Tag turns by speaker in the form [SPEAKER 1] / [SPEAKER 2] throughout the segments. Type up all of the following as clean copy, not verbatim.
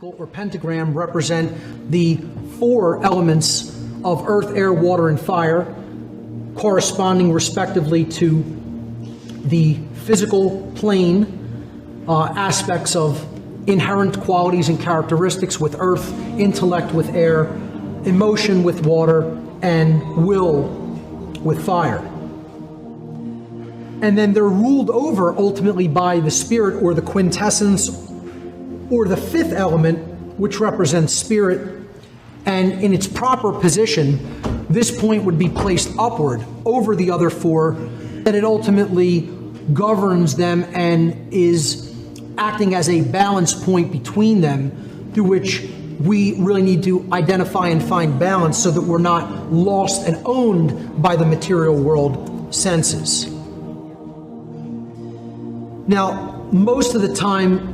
[SPEAKER 1] or pentagram represent the four elements of earth, air, water, and fire, corresponding respectively to the physical plane aspects of inherent qualities and characteristics with earth, intellect with air, emotion with water, and will with fire. And then they're ruled over ultimately by the spirit or the quintessence or the fifth element, which represents spirit. And in its proper position, this point would be placed upward over the other four, and it ultimately governs them and is acting as a balance point between them, through which we really need to identify and find balance so that we're not lost and owned by the material world senses. Now, most of the time,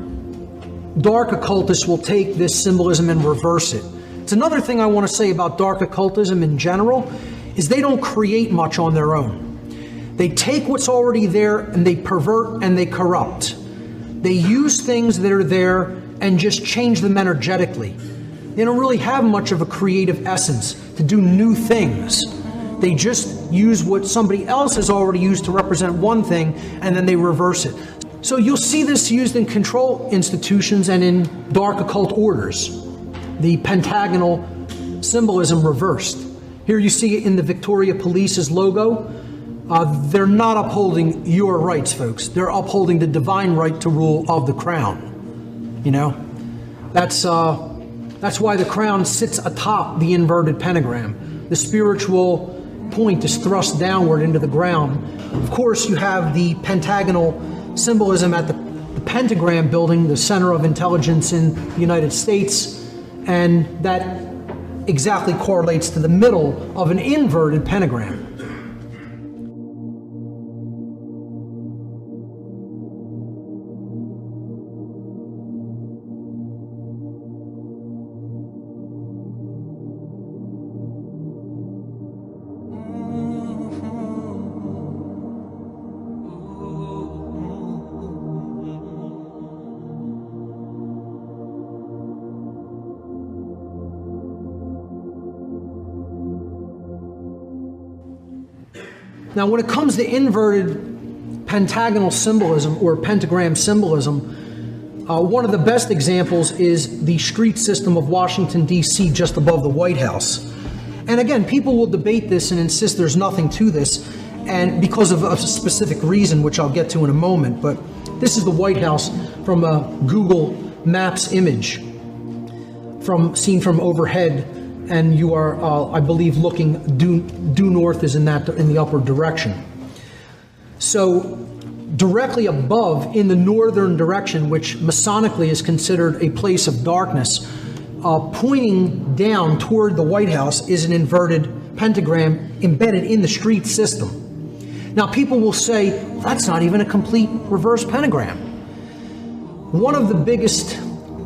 [SPEAKER 1] dark occultists will take this symbolism and reverse it. It's another thing I want to say about dark occultism in general is they don't create much on their own. They take what's already there and they pervert and they corrupt. They use things that are there and just change them energetically. They don't really have much of a creative essence to do new things. They just use what somebody else has already used to represent one thing, and then they reverse it. So you'll see this used in control institutions and in dark occult orders. The pentagonal symbolism reversed. Here you see it in the Victoria Police's logo. They're not upholding your rights, folks. They're upholding the divine right to rule of the crown. You know, that's why the crown sits atop the inverted pentagram. The spiritual point is thrust downward into the ground. Of course, you have the pentagonal symbolism at the pentagram building, the center of intelligence in the United States, and that exactly correlates to the middle of an inverted pentagram. Now, when it comes to inverted pentagonal symbolism or pentagram symbolism, one of the best examples is the street system of Washington, D.C., just above the White House. And again, people will debate this and insist there's nothing to this, and because of a specific reason, which I'll get to in a moment. But this is the White House from a Google Maps image, seen from overhead. And you are, I believe, looking due north is in the upward direction. So directly above in the northern direction, which Masonically is considered a place of darkness, pointing down toward the White House is an inverted pentagram embedded in the street system. Now people will say, that's not even a complete reverse pentagram. One of the biggest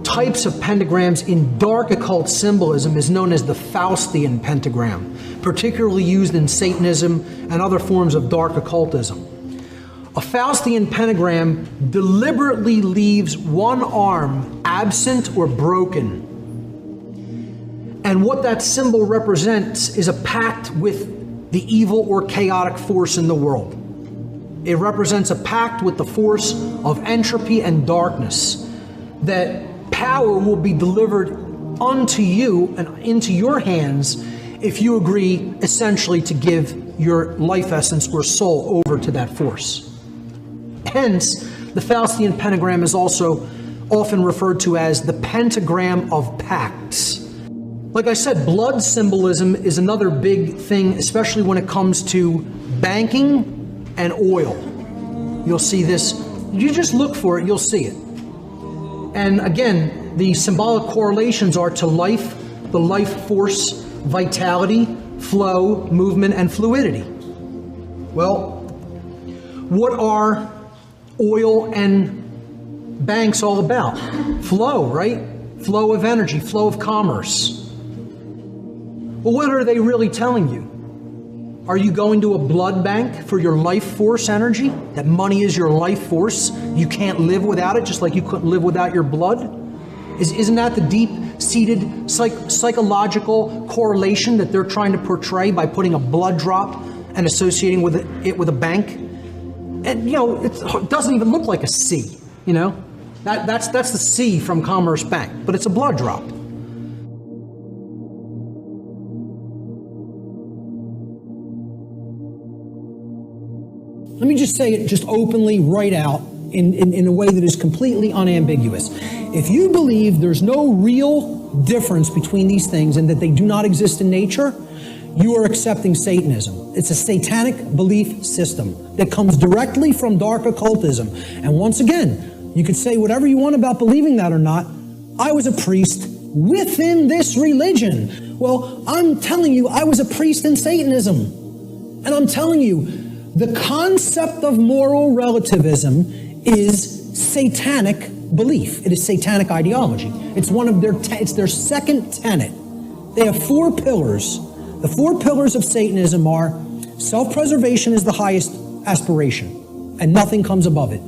[SPEAKER 1] types of pentagrams in dark occult symbolism is known as the Faustian pentagram, particularly used in Satanism and other forms of dark occultism. A Faustian pentagram deliberately leaves one arm absent or broken. And what that symbol represents is a pact with the evil or chaotic force in the world. It represents a pact with the force of entropy and darkness, that power will be delivered unto you and into your hands if you agree essentially to give your life essence or soul over to that force. Hence, the Faustian pentagram is also often referred to as the pentagram of pacts. Like I said, blood symbolism is another big thing, especially when it comes to banking and oil. You'll see this. You just look for it, you'll see it. And again, the symbolic correlations are to life, the life force, vitality, flow, movement, and fluidity. Well, what are oil and banks all about? Flow, right? Flow of energy, flow of commerce. Well, what are they really telling you? Are you going to a blood bank for your life force energy? That money is your life force. You can't live without it, just like you couldn't live without your blood. Isn't that the deep-seated psychological correlation that they're trying to portray by putting a blood drop and associating it with a bank? And, it doesn't even look like a C, That's the C from Commerce Bank, but it's a blood drop. Let me just say it just openly right out in a way that is completely unambiguous. If you believe there's no real difference between these things and that they do not exist in nature, you are accepting Satanism. It's a satanic belief system that comes directly from dark occultism. And once again, you could say whatever you want about believing that or not. I was a priest within this religion. Well, I'm telling you, I was a priest in Satanism. And I'm telling you, the concept of moral relativism is satanic belief. It is satanic ideology. It's one of it's their second tenet. They have 4 pillars. The 4 pillars of Satanism are self-preservation is the highest aspiration, and nothing comes above it.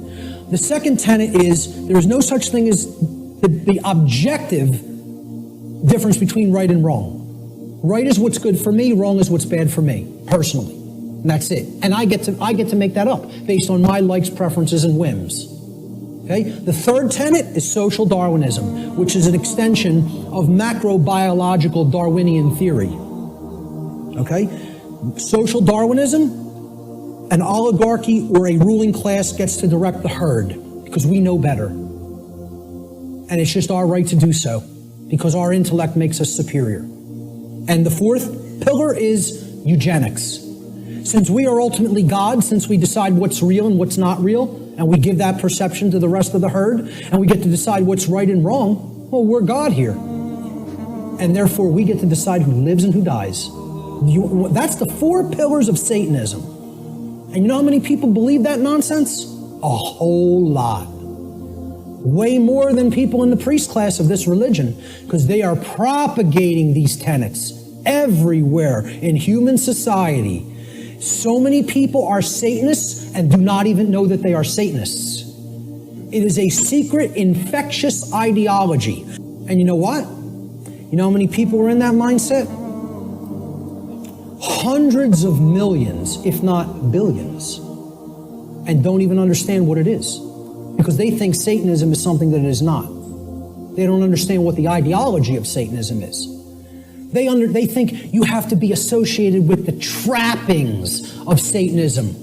[SPEAKER 1] The second tenet is there is no such thing as the objective difference between right and wrong. Right is what's good for me, wrong is what's bad for me, personally. And that's it. And I get to make that up based on my likes, preferences, and whims. Okay? The third tenet is social Darwinism, which is an extension of macrobiological Darwinian theory. Okay? Social Darwinism, an oligarchy or a ruling class gets to direct the herd because we know better. And it's just our right to do so because our intellect makes us superior. And the fourth pillar is eugenics. Since we are ultimately God, since we decide what's real and what's not real, and we give that perception to the rest of the herd, and we get to decide what's right and wrong, well, we're God here. And therefore, we get to decide who lives and who dies. That's the 4 pillars of Satanism. And you know how many people believe that nonsense? A whole lot. Way more than people in the priest class of this religion, because they are propagating these tenets everywhere in human society. So many people are Satanists and do not even know that they are Satanists. It is a secret, infectious ideology. And you know what? You know how many people are in that mindset? Hundreds of millions, if not billions, and don't even understand what it is. Because they think Satanism is something that it is not. They don't understand what the ideology of Satanism is. They think you have to be associated with the trappings of Satanism,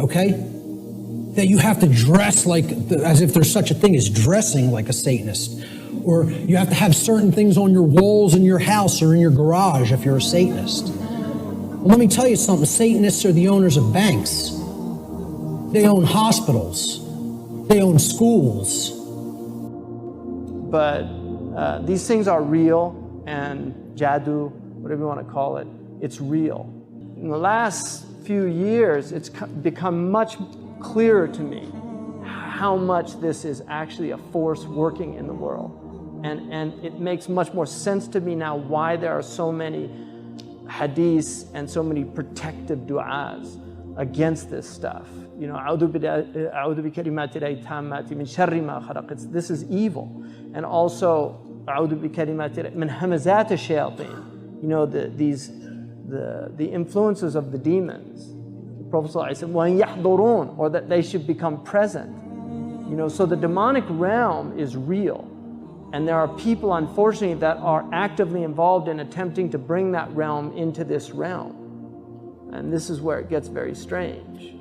[SPEAKER 1] okay? That you have to dress as if there's such a thing as dressing like a Satanist. Or you have to have certain things on your walls in your house or in your garage if you're a Satanist. Well, let me tell you something. Satanists are the owners of banks. They own hospitals. They own schools.
[SPEAKER 2] But these things are real, and Jadoo, whatever you want to call it, it's real. In the last few years, it's become much clearer to me how much this is actually a force working in the world. And it makes much more sense to me now why there are so many hadiths and so many protective du'as against this stuff. You know, this is evil. And also, you know, the influences of the demons. The Prophet ﷺ, or that they should become present. You know, so the demonic realm is real. And there are people, unfortunately, that are actively involved in attempting to bring that realm into this realm. And this is where it gets very strange.